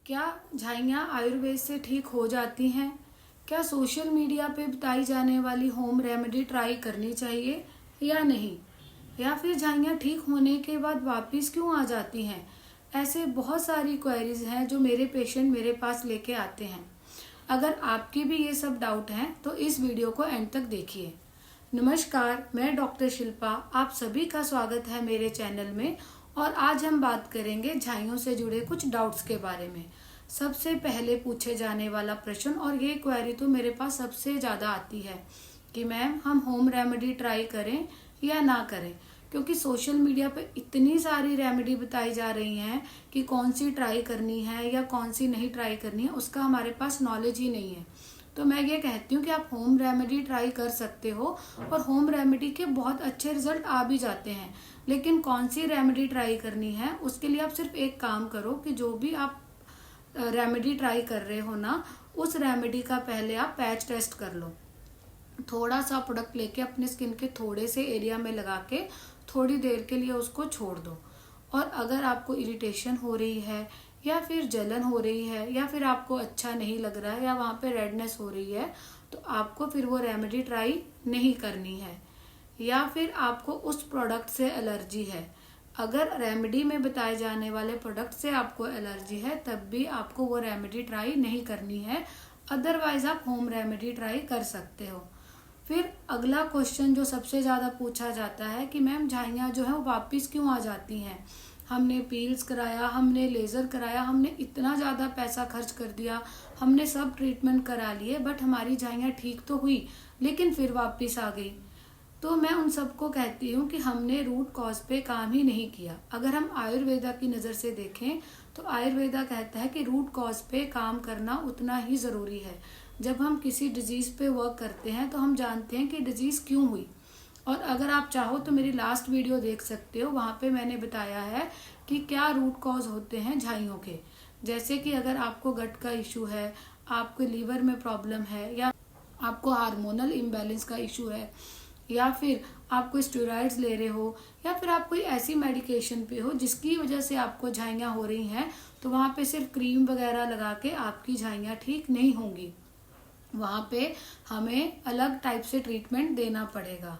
क्या झाइयाँ आयुर्वेद से ठीक हो जाती हैं? क्या सोशल मीडिया पे बताई जाने वाली होम रेमेडी ट्राई करनी चाहिए या नहीं? या फिर झाइयाँ ठीक होने के बाद वापस क्यों आ जाती हैं? ऐसे बहुत सारी क्वेरीज हैं जो मेरे पेशेंट मेरे पास लेके आते हैं। अगर आपकी भी ये सब डाउट हैं तो इस वीडियो को एंड तक देखिए। नमस्कार, मैं डॉक्टर शिल्पा, आप सभी का स्वागत है मेरे चैनल में। और आज हम बात करेंगे झाइयों से जुड़े कुछ डाउट्स के बारे में। सबसे पहले पूछे जाने वाला प्रश्न, और ये क्वेरी तो मेरे पास सबसे ज़्यादा आती है कि मैम हम होम रेमेडी ट्राई करें या ना करें, क्योंकि सोशल मीडिया पे इतनी सारी रेमेडी बताई जा रही हैं कि कौन सी ट्राई करनी है या कौन सी नहीं ट्राई करनी है उसका हमारे पास नॉलेज ही नहीं है। तो मैं ये कहती हूँ कि आप होम रेमेडी ट्राई कर सकते हो और होम रेमेडी के बहुत अच्छे रिजल्ट आ भी जाते हैं। लेकिन कौन सी रेमेडी ट्राई करनी है उसके लिए आप सिर्फ एक काम करो कि जो भी आप रेमेडी ट्राई कर रहे हो ना, उस रेमेडी का पहले आप पैच टेस्ट कर लो। थोड़ा सा प्रोडक्ट लेके अपने स्किन के थोड़े से एरिया में लगा के थोड़ी देर के लिए उसको छोड़ दो। और अगर आपको इरिटेशन हो रही है या फिर जलन हो रही है या फिर आपको अच्छा नहीं लग रहा है या वहाँ पे रेडनेस हो रही है, तो आपको फिर वो रेमेडी ट्राई नहीं करनी है। या फिर आपको उस प्रोडक्ट से एलर्जी है, अगर रेमेडी में बताए जाने वाले प्रोडक्ट से आपको एलर्जी है तब भी आपको वो रेमेडी ट्राई नहीं करनी है। अदरवाइज आप होम रेमेडी ट्राई कर सकते हो। फिर अगला क्वेश्चन जो सबसे ज़्यादा पूछा जाता है कि मैम झाइयाँ जो है वो वापस क्यों आ जाती हैं? हमने पील्स कराया, हमने लेज़र कराया, हमने इतना ज़्यादा पैसा खर्च कर दिया, हमने सब ट्रीटमेंट करा लिए, बट हमारी झाइयाँ ठीक तो हुई लेकिन फिर वापस आ गई। तो मैं उन सबको कहती हूँ कि हमने रूट कॉज पे काम ही नहीं किया। अगर हम आयुर्वेदा की नज़र से देखें तो आयुर्वेदा कहता है कि रूट कॉज पे काम करना उतना ही ज़रूरी है। जब हम किसी डिजीज़ पे वर्क करते हैं तो हम जानते हैं कि डिजीज़ क्यों हुई। और अगर आप चाहो तो मेरी लास्ट वीडियो देख सकते हो, वहाँ पे मैंने बताया है कि क्या रूट कॉज होते हैं झाइयों के। जैसे कि अगर आपको गट का इशू है, आपको लीवर में प्रॉब्लम है, या आपको हार्मोनल इम्बैलेंस का इशू है, या फिर आप कोई स्टेरॉइड्स ले रहे हो, या फिर आप कोई ऐसी मेडिकेशन पे हो जिसकी वजह से आपको झाइयाँ हो रही हैं, तो वहाँ पे सिर्फ क्रीम वगैरह लगा के आपकी झाइयाँ ठीक नहीं होंगी। वहाँ पे हमें अलग टाइप से ट्रीटमेंट देना पड़ेगा।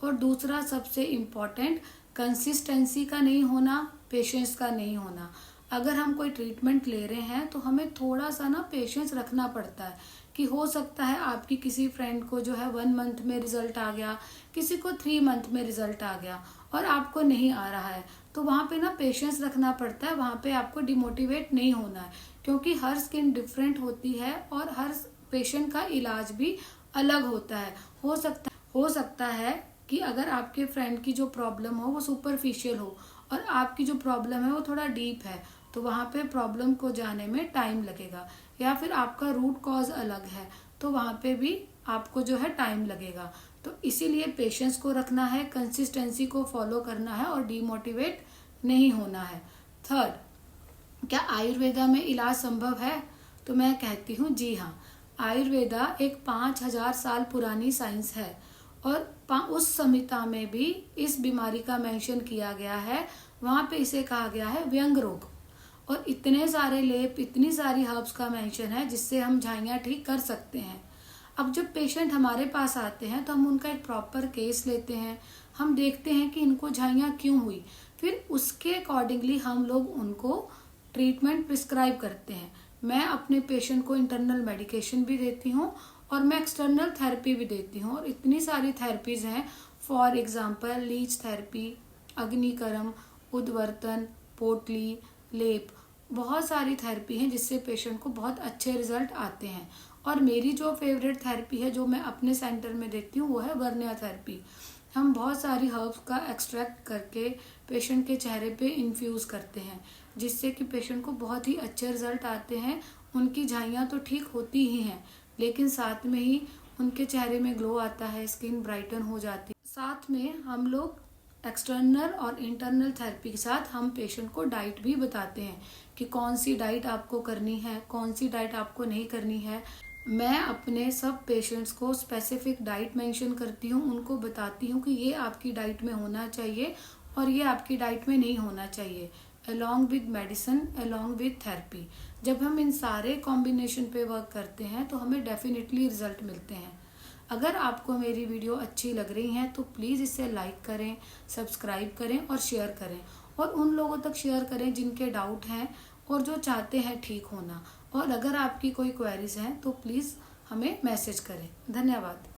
और दूसरा सबसे इम्पॉर्टेंट, कंसिस्टेंसी का नहीं होना, पेशेंस का नहीं होना। अगर हम कोई ट्रीटमेंट ले रहे हैं तो हमें थोड़ा सा ना पेशेंस रखना पड़ता है कि हो सकता है आपकी किसी फ्रेंड को जो है 1 मंथ में रिजल्ट आ गया, किसी को 3 मंथ में रिजल्ट आ गया और आपको नहीं आ रहा है। तो वहाँ पे ना पेशेंस रखना पड़ता है, वहाँ पे आपको डिमोटिवेट नहीं होना है, क्योंकि हर स्किन डिफरेंट होती है और हर पेशेंट का इलाज भी अलग होता है। हो सकता है कि अगर आपके फ्रेंड की जो प्रॉब्लम हो वो सुपरफिशियल हो और आपकी जो प्रॉब्लम है वो थोड़ा डीप है, तो वहाँ पे प्रॉब्लम को जाने में टाइम लगेगा। या फिर आपका रूट कॉज अलग है तो वहाँ पे भी आपको जो है टाइम लगेगा। तो इसीलिए पेशेंस को रखना है, कंसिस्टेंसी को फॉलो करना है और डीमोटिवेट नहीं होना है। थर्ड, क्या आयुर्वेदा में इलाज संभव है? तो मैं कहती हूँ जी हाँ। आयुर्वेदा एक 5000 साल पुरानी साइंस है और उस संहिता में भी इस बीमारी का मेंशन किया गया है। वहाँ पे इसे कहा गया है व्यंग रोग। और इतने सारे लेप, इतनी सारी हर्ब्स का मेंशन है जिससे हम झाइयाँ ठीक कर सकते हैं। अब जब पेशेंट हमारे पास आते हैं तो हम उनका एक प्रॉपर केस लेते हैं, हम देखते हैं कि इनको झाइयाँ क्यों हुई, फिर उसके अकॉर्डिंगली हम लोग उनको ट्रीटमेंट प्रिस्क्राइब करते हैं। मैं अपने पेशेंट को इंटरनल मेडिकेशन भी देती हूँ और मैं एक्सटर्नल थेरेपी भी देती हूँ। और इतनी सारी थेरेपीज हैं, फॉर एग्जांपल लीच थेरेपी, अग्निकर्म, उद्वर्तन, पोटली, लेप, बहुत सारी थेरेपी हैं जिससे पेशेंट को बहुत अच्छे रिजल्ट आते हैं। और मेरी जो फेवरेट थेरेपी है जो मैं अपने सेंटर में देती हूँ वो है वर्निया थेरेपी। हम बहुत सारी हर्ब्स का एक्सट्रैक्ट करके पेशेंट के चेहरे पे इन्फ्यूज करते हैं जिससे कि पेशेंट को बहुत ही अच्छे रिजल्ट आते हैं। उनकी झाइयाँ तो ठीक होती ही हैं लेकिन साथ में ही उनके चेहरे में ग्लो आता है, स्किन ब्राइटन हो जाती है। साथ में हम लोग एक्सटर्नल और इंटरनल थेरेपी के साथ हम पेशेंट को डाइट भी बताते हैं कि कौन सी डाइट आपको करनी है, कौन सी डाइट आपको नहीं करनी है। मैं अपने सब पेशेंट्स को स्पेसिफिक डाइट मेंशन करती हूँ, उनको बताती हूँ कि ये आपकी डाइट में होना चाहिए और ये आपकी डाइट में नहीं होना चाहिए, along with medicine, along with therapy. जब हम इन सारे कॉम्बिनेशन पे वर्क करते हैं तो हमें डेफिनेटली रिजल्ट मिलते हैं। अगर आपको मेरी वीडियो अच्छी लग रही है तो प्लीज़ इसे लाइक करें, सब्सक्राइब करें और शेयर करें, और उन लोगों तक शेयर करें जिनके डाउट हैं और जो चाहते हैं ठीक होना। और अगर आपकी कोई क्वेरीज हैं तो प्लीज़ हमें मैसेज करें। धन्यवाद।